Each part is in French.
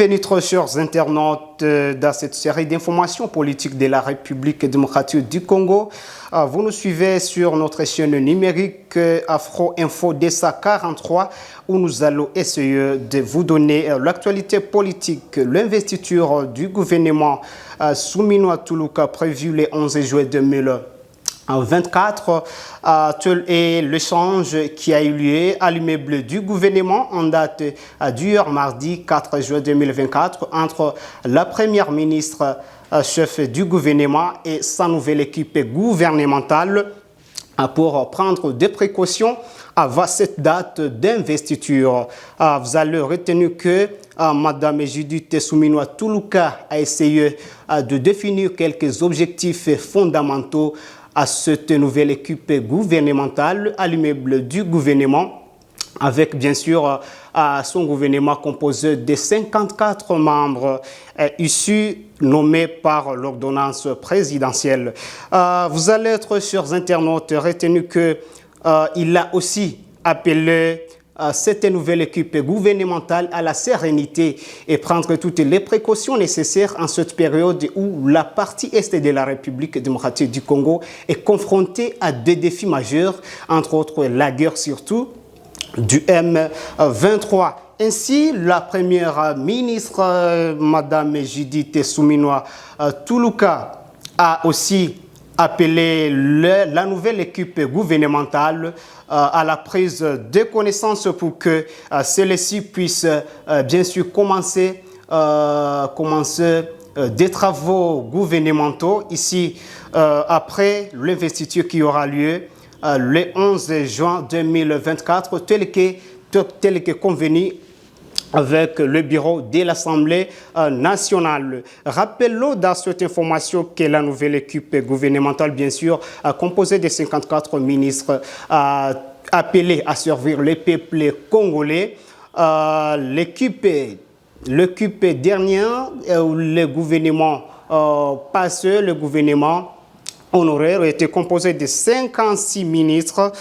Bienvenue très chers internautes dans cette série d'informations politiques de la République démocratique du Congo. Vous nous suivez sur notre chaîne numérique Afro Info DESA 43 où nous allons essayer de vous donner l'actualité politique, l'investiture du gouvernement Souminois Toulouka prévu le 11 juillet 2024 tel est l'échange qui a eu lieu à l'immeuble du gouvernement en date d'hier mardi 4 juin 2024 entre la première ministre chef du gouvernement et sa nouvelle équipe gouvernementale pour prendre des précautions avant cette date d'investiture. Vous allez retenir que Mme Judith Souminois Toulouka a essayé de définir quelques objectifs fondamentaux à cette nouvelle équipe gouvernementale à l'immeuble du gouvernement, avec bien sûr son gouvernement composé de 54 membres issus nommés par l'ordonnance présidentielle. Vous allez être, chers internautes, retenus qu'il a aussi appelé cette nouvelle équipe gouvernementale à la sérénité et prendre toutes les précautions nécessaires en cette période où la partie est de la République démocratique du Congo est confrontée à des défis majeurs, entre autres la guerre surtout du M23. Ainsi, la première ministre, Mme Judith Souminois Toulouka, a aussi appelé la nouvelle équipe gouvernementale à la prise de connaissances pour que celle-ci puisse bien sûr commencer des travaux gouvernementaux ici après l'investiture qui aura lieu le 11 juin 2024 tel que convenu avec le bureau de l'Assemblée nationale. Rappelons dans cette information que la nouvelle équipe gouvernementale, bien sûr, composée de 54 ministres appelés à servir le peuple congolais. L'équipe dernière, le gouvernement passé, le gouvernement honoraire était composé de 56 ministres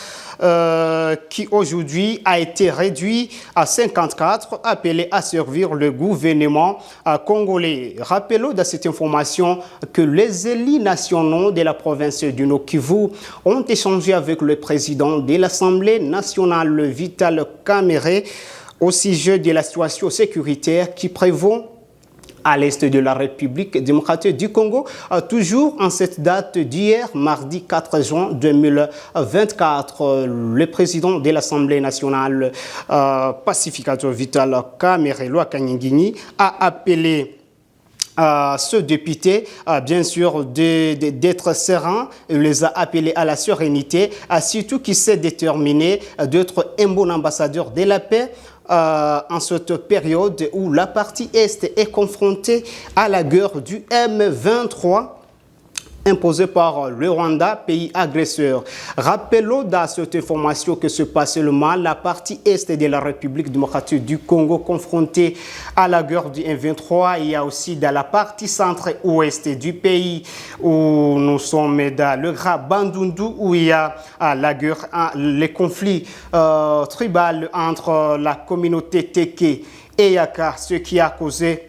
qui aujourd'hui a été réduit à 54 appelés à servir le gouvernement congolais. Rappelons dans cette information que les élus nationaux de la province du Nord-Kivu ont échangé avec le président de l'Assemblée nationale, Vital Kamerhe, au sujet de la situation sécuritaire qui prévaut à l'est de la République démocratique du Congo, toujours en cette date d'hier, mardi 4 juin 2024. Le président de l'Assemblée nationale, pacificateur Vital Kamerhe a appelé ce député, bien sûr, d'être serein. Il les a appelés à la sérénité, surtout qui s'est déterminé d'être un bon ambassadeur de la paix en cette période où la partie Est est confrontée à la guerre du M23 imposée par le Rwanda, pays agresseur. Rappelons dans cette information que ce pas seulement la partie Est de la République démocratique du Congo confrontée à la guerre du M23, il y a aussi dans la partie centre-ouest du pays où nous sommes dans le Grand Bandundu où il y a la guerre, les conflits tribaux entre la communauté Teke et Yaka, ce qui a causé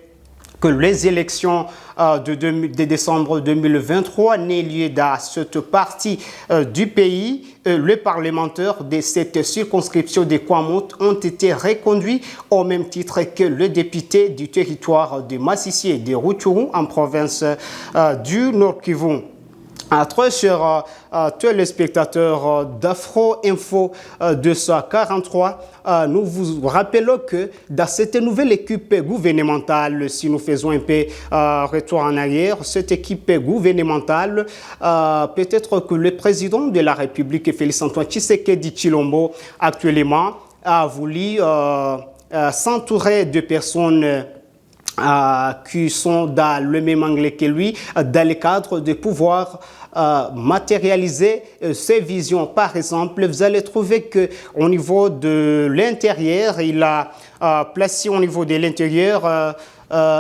que les élections de décembre 2023 n'aient lieu dans cette partie du pays. Les parlementaires de cette circonscription de Kwamouth ont été reconduits au même titre que le député du territoire de Massissi et de Rutshuru en province du Nord-Kivu. Très chers téléspectateurs d'Afro Info 243, nous vous rappelons que dans cette nouvelle équipe gouvernementale, si nous faisons un peu retour en arrière, cette équipe gouvernementale, peut-être que le président de la République, Félix-Antoine Tshisekedi Tshilombo, actuellement, a voulu s'entourer de personnes qui sont dans le même anglais que lui, dans le cadre de pouvoir matérialiser ses visions. Par exemple, vous allez trouver qu'au niveau de l'intérieur, il a placé au niveau de l'intérieur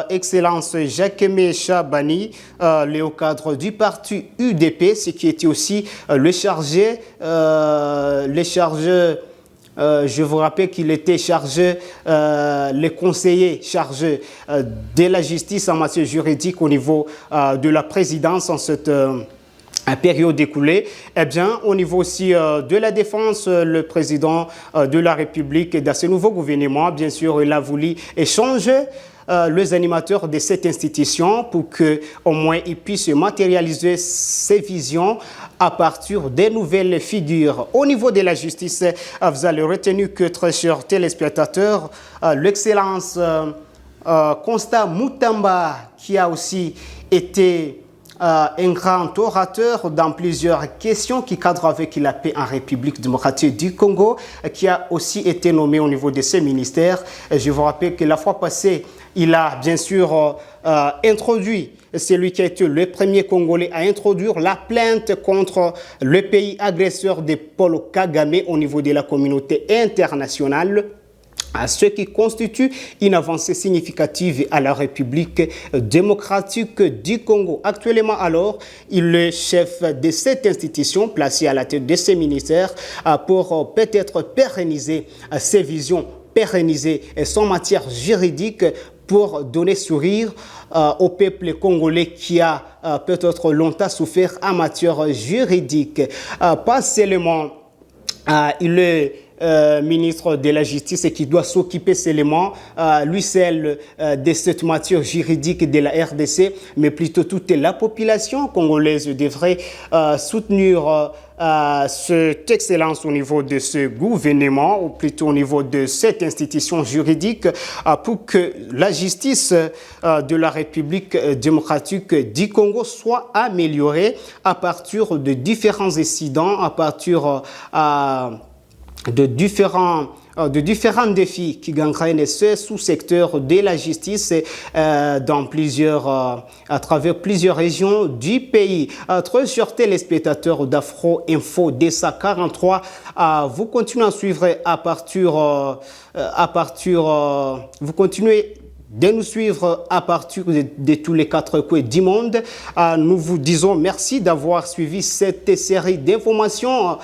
Excellence Jacquemin Chabani, le haut cadre du parti UDP, ce qui était aussi le chargé Je vous rappelle qu'il était chargé, les conseillers chargés de la justice en matière juridique au niveau de la présidence en cette période écoulée. Eh bien, au niveau aussi de la défense, le président de la République et de ce nouveau gouvernement, bien sûr, il a voulu échanger les animateurs de cette institution pour qu'au moins ils puissent matérialiser ces visions à partir des nouvelles figures. Au niveau de la justice, vous allez retenir que, très chers téléspectateurs, l'excellence Constant Mutamba, qui a aussi été un grand orateur dans plusieurs questions qui cadrent avec la paix en République démocratique du Congo, qui a aussi été nommé au niveau de ces ministères. Je vous rappelle que la fois passée, il a bien sûr introduit, c'est lui qui a été le premier Congolais à introduire la plainte contre le pays agresseur de Paul Kagame au niveau de la communauté internationale, ce qui constitue une avancée significative à la République démocratique du Congo. Actuellement, alors, il est chef de cette institution placé à la tête de ces ministères pour peut-être pérenniser ses visions, pérenniser son matière juridique pour donner sourire au peuple congolais qui a peut-être longtemps souffert en matière juridique. Pas seulement il est ministre de la Justice et qui doit s'occuper seulement, lui seul, de cette matière juridique de la RDC, mais plutôt toute la population congolaise devrait soutenir cette excellence au niveau de ce gouvernement, ou plutôt au niveau de cette institution juridique, pour que la justice de la République démocratique du Congo soit améliorée à partir de différents incidents, à partir de différents défis qui gangrènent ce sous-secteur de la justice dans à travers plusieurs régions du pays. Très chers téléspectateurs d'Afro Info DSA 43, vous continuez à suivre vous continuez de nous suivre à partir de tous les 4 coins du monde. Nous vous disons merci d'avoir suivi cette série d'informations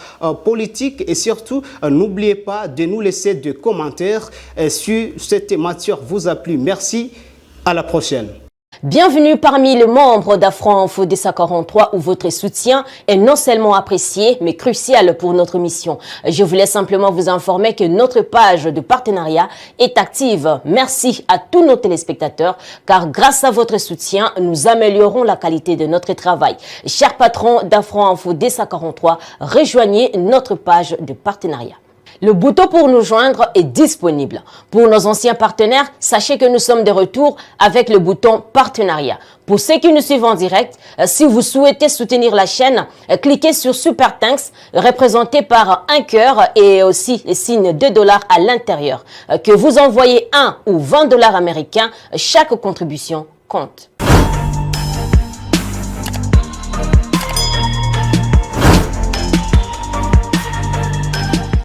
politiques et surtout, n'oubliez pas de nous laisser des commentaires si cette matière vous a plu. Merci, à la prochaine. Bienvenue parmi les membres d'Afro Info DSA 43 où votre soutien est non seulement apprécié mais crucial pour notre mission. Je voulais simplement vous informer que notre page de partenariat est active. Merci à tous nos téléspectateurs car grâce à votre soutien, nous améliorons la qualité de notre travail. Chers patrons d'Afro Info DSA 43, rejoignez notre page de partenariat. Le bouton pour nous joindre est disponible. Pour nos anciens partenaires, sachez que nous sommes de retour avec le bouton partenariat. Pour ceux qui nous suivent en direct, si vous souhaitez soutenir la chaîne, cliquez sur Super Thanks, représenté par un cœur et aussi les signes $2 à l'intérieur. Que vous envoyez 1 ou $20 américains, chaque contribution compte.